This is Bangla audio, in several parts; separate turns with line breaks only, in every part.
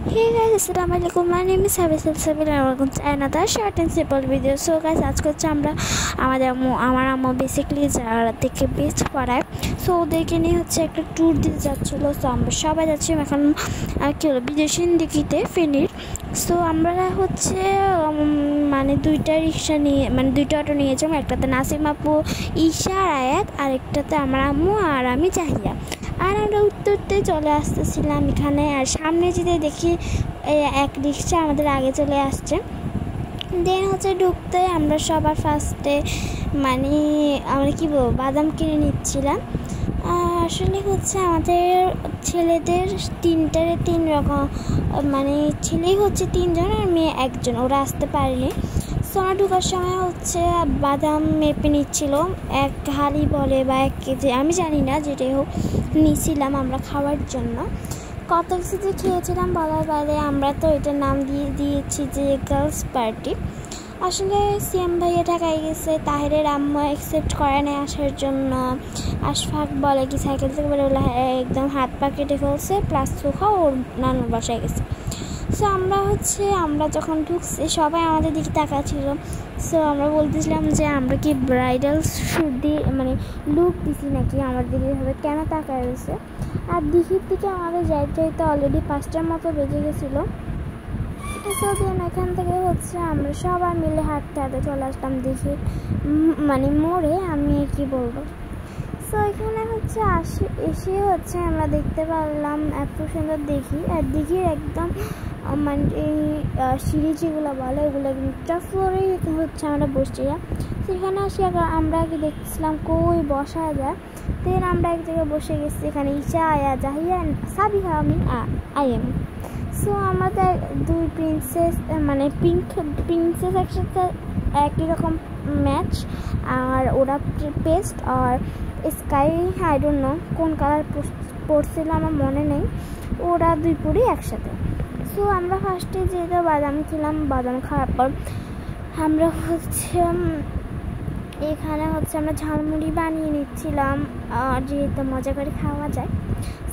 Hey guys, Assalamualaikum. My name is Habiz Sabil and welcome to another short and simple video. So guys, আজকে হচ্ছে আমার আম্মু বেসিক্যালি যারা থেকে বেস্ট পড়ায়, সো ওদেরকে নিয়ে হচ্ছে একটা ট্যুর দিতে যাচ্ছিলো। সো আমরা সবাই যাচ্ছি এখন কী হলো বিদেশি দিঘিতে ফেনীর। সো আমরা হচ্ছে মানে দুইটা রিক্সা নিয়ে দুইটা অটো নিয়েছিলাম। একটাতে নাসিম আপু, ঈশা আর আয়াত, আরেকটাতে আমার আম্মু আর আমি জাহিয়া। আর আমরা উঠতে চলে আসতেছিলাম এখানে, আর সামনে যেতে দেখি এক রিক্সা আমাদের আগে চলে আসছে। দেন হচ্ছে ঢুকতে আমরা সবার ফার্স্টে আমরা কী বলবো বাদাম কিনে নিচ্ছিলাম। আসলে হচ্ছে আমাদের ছেলেদের তিন রকম, ছেলেই হচ্ছে 3 জন আর মেয়ে 1 জন, ওরা আসতে পারেনি। সো আমরা ঢোকার সময় হচ্ছে বাদাম মেপে নিচ্ছিল, 1 হালি বলে বা 1 কেজি, আমি জানি না, যেটাই হোক নিয়েছিলাম আমরা খাওয়ার জন্য। কত কিছুতে খেয়েছিলাম বলার বাইরে। আমরা তো এটার নাম দিয়েছি যে গার্লস পার্টি। আসলে সিএম ভাইয়া ঢাকায় গেছে, তাহিরের আম্মু অ্যাকসেপ্ট করে নেয় আসার জন্য। আশফাক বলে কি সাইকেল থেকে বেরো, একদম হাত পা কেটে ফেলছে, প্লাস সুখা ওর নানুর বাসায় গেছে। সো আমরা যখন ঢুকছি সবাই আমাদের দিকে তাকাচ্ছিল। সো আমরা বলতেছিলাম যে আমরা কি ব্রাইডাল শ্যুট দিয়ে লুক দিছি নাকি, আমার দিকে এভাবে কেন তাকায় রয়েছে। আর দিঘির দিকে আমাদের যাইতে অলরেডি 5টার মতো বেজে গেছিলো। সো দেন এখান থেকে হচ্ছে আমরা সবাই মিলে হাঁটতে চলে আসলাম দিঘির মোড়ে। আমি কি বলবো, সো এখানে হচ্ছে এসে হচ্ছে আমরা দেখতে পারলাম এত সুন্দর দিঘি। আর দিঘির একদম এই সিঁড়ি যেগুলো বলে ওগুলো একটা ফ্লোরেই হচ্ছে আমরা বসছিলাম। সেখানে আসি আমরা আগে দেখছিলাম কই বসা যায়। দেন আমরা এক জায়গায় বসে গেছি, এখানে ঈশা, আয়া, জাহিয়া, সাবিহা, আমি আইএম। সো আমাদের 2 প্রিন্সেস প্রিন্সেস একসাথে একই রকম ম্যাচ, আর ওরা পেস্ট আর স্কাই, আই ডোন্ট নো কোন কালার পরছিল আমার মনে নেই, ওরা 2 পরি একসাথে। সো আমরা ফার্স্টে যেহেতু বাদাম খেলাম, বাদাম খাওয়ার পর আমরা হচ্ছে এখানে হচ্ছে আমরা ঝালমুড়ি বানিয়ে নিচ্ছিলাম, যেহেতু মজা করে খাওয়া যায়।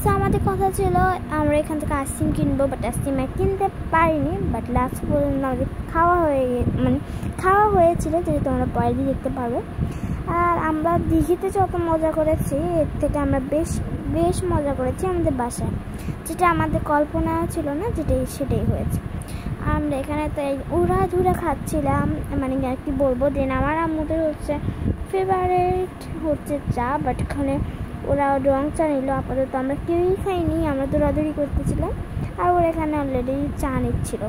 সো আমাদের কথা ছিল আমরা এখান থেকে আইসক্রিম কিনবো, বাট আইসক্রিম কিনতে পারিনি। বাট লাস্ট পর্যন্ত আমাদের খাওয়া হয়েছিল, যেহেতু আমরা পরে দিয়ে দেখতে পারবো। আর আমরা দিঘিতে যত মজা করেছি এর থেকে আমরা বেশ মজা করেছি আমাদের বাসায়, যেটা আমাদের কল্পনা ছিল না, সেটাই হয়েছে। আমরা এখানে তো উড়া ধুরা খাচ্ছিলাম, কি বলবো। দেন আমার আম্মুদের হচ্ছে ফেভারিট হচ্ছে চা, বাট এখানে ওরা রং চা নিল। আপাতত আমরা কেউই খাইনি, আমরা দৌড়াদৌড়ি করতেছিলাম, আর ওরা এখানে অলরেডি চা নিচ্ছিল।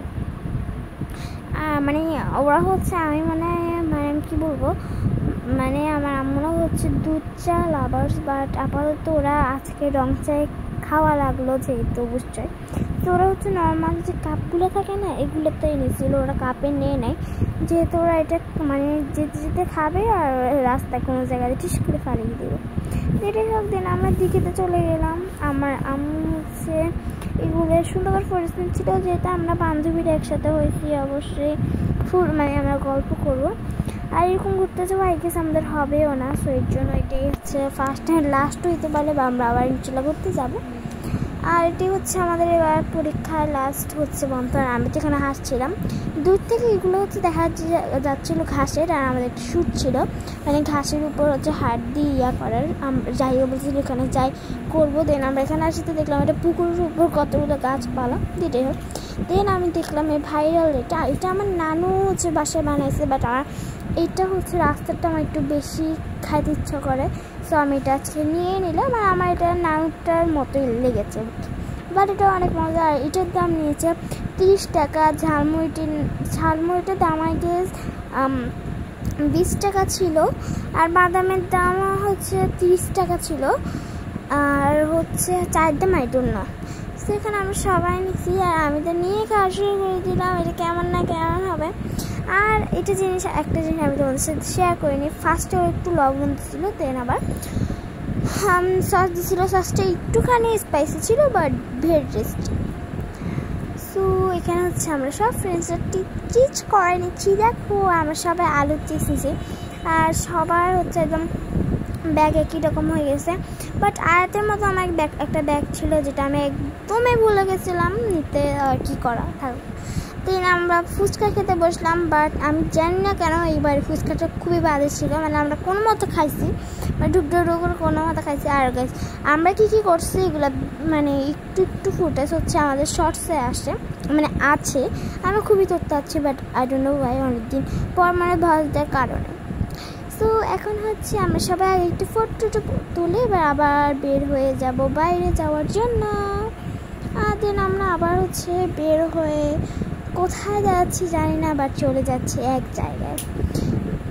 ওরা হচ্ছে আমি কি বলবো, আমার আম্মুরা হচ্ছে দুধ চা লাভার্স, বাট আপাতত ওরা আজকে রং চায় খাওয়া লাগলো, যেহেতু বুঝছে। তো ওরা হচ্ছে নর্মাল যে কাপগুলো থাকে না, এগুলোতে এনেছিল, ওরা কাপে নিয়ে নেয়, যেহেতু ওরা এটা যেতে যেতে খাবে আর রাস্তায় কোনো জায়গায় ঠিক করে ফালিয়ে দেবে। এটাই হোক। দিন আমরা দিঘিতে চলে গেলাম। আমার আম্মু হচ্ছে এগুলো সুন্দর করে পরিস্থিতি ছিল, যেহেতু আমরা বান্ধবীরা একসাথে হয়েছি, অবশ্যই আমরা গল্প করবো। আর এরকম ঘুরতে যাবো আই গেস আমাদের হবেও না। সো এর জন্য এটাই হচ্ছে ফার্স্ট অ্যান্ড লাস্ট হইতে পারে, বা আমরা আবার ইনশাল্লাহ ঘুরতে যাবো। আর এটি হচ্ছে আমাদের এবার পরীক্ষার লাস্ট হচ্ছে বন্ধ। আর আমি যেখানে হাসছিলাম দূর থেকে, এগুলো হচ্ছে দেখা যাচ্ছিলো ঘাসের, আর আমাদের একটা শ্যুট ছিল ঘাসের উপর হচ্ছে হাত দিয়ে করার। যাই বলছিল এখানে যাই করবো। দেন আমরা এখানে আসতে দেখলাম একটা পুকুরের উপর কতগুলো গাছপালা, যেটাই হোক। দেন আমি দেখলাম এই ভাইরাল এটা আমার নানু হচ্ছে বাসায় বানাইছে, বাট এইটা হচ্ছে রাস্তাটা আমার একটু বেশি খাইতে ইচ্ছা করে। সো আমি এটা আজকে নিয়ে নিলাম, আর আমার এটা নানুটার মতোই লেগেছে, বাট এটা অনেক মজা। আর এটার দাম নিয়েছে 30 টাকা। ঝালমুড়িটার দাম আই গেস 20 টাকা ছিল, আর বাদামের দাম হচ্ছে 30 টাকা ছিল, আর হচ্ছে 4 দাম আই ডোন্ট নো। সেখানে আমরা সবাই নিচ্ছি, আর আমি তো নিয়ে খাওয়া শুরু করে দিলাম, এটা কেমন হবে। আর একটা জিনিস আমি তোমাদের সাথে শেয়ার করিনি, ফার্স্টে একটু লবণ দিচ্ছিলো, দেন আবার সস দিচ্ছিলো। সসটা একটুখানি স্পাইসি ছিল, বাট ভেরি টেস্টি। সো এখানে হচ্ছে আমরা সব ফ্রেন্ডসরা চিজ করে নিচ্ছি। দেখো আমরা সবাই আলুর চিজ নিচ্ছি, আর সবার হচ্ছে একদম ব্যাগ একই রকম হয়ে গেছে। বাট আয়াতের মতো আমার একটা ব্যাগ ছিল যেটা আমি একদমই ভুলে গেছিলাম নিতে, কি করা থাকবে। দিন আমরা ফুচকা খেতে বসলাম, বাট আমি জানি না কেন এইবার ফুচকাটা খুবই বাজে ছিল, মানে আমরা কোনো মতো খাইছি, মানে ঢুকঢুক কোনো মতো খাইছি। আর গাইস আমরা কী করছি এগুলো মানে একটু ফুটেজ হচ্ছে আমাদের শর্টসে আসে, মানে আছে, আমি খুবই তথ্য আছি, but I don't no Y অনেকদিন পর মানে ভয়েস দেওয়ার কারণে। তো এখন হচ্ছে আমরা সবাই একটু ফটো তুলে এবার আবার বের হয়ে যাব বাইরে যাওয়ার জন্য। দেন আমরা আবার হচ্ছে বের হয়ে কোথায় যাচ্ছি জানি না, বাট চলে যাচ্ছি এক জায়গায়।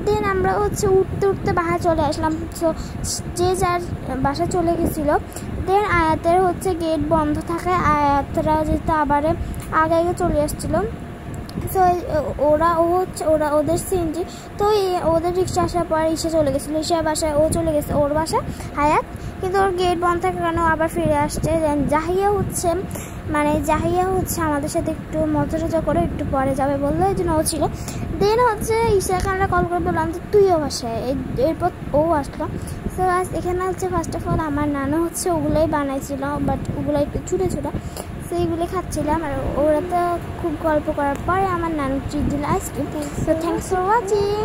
দেন আমরা হচ্ছে উঠতে বাসায় চলে আসলাম। তো যে যার বাসা চলে গেছিলো। দেন আয়াতের হচ্ছে গেট বন্ধ থাকায় আয়াতরা যেহেতু আবার আগে চলে আসছিলো। তো ওদের সিএনজি, তো ওদের রিক্সা আসার পর ঈশা চলে গেছিলো, ঈশার বাসায় ও চলে গেছে ওর বাসায় হায়াত, কিন্তু ওর গেট বন্ধ থাকার কারণে আবার ফিরে আসছে। জাহিয়া হচ্ছে আমাদের সাথে একটু মজা করে একটু পরে যাবে বললো, এই জন্য ও ছিল। দেন হচ্ছে ঈশাকে আমরা কল করে বললাম যে তুইও বাসায়, এরপর ও আসলো। তো এখানে হচ্ছে ফার্স্ট অফ অল আমার নানু হচ্ছে ওগুলোই বানাইছিল, বাট ওগুলো একটু ছোটো সেইগুলি খাচ্ছিলাম। আর ওরা তো খুব গল্প করার পরে আমার নানু ট্রিট দিল আইসক্রিম। তো থ্যাংকস ফর ওয়াচিং।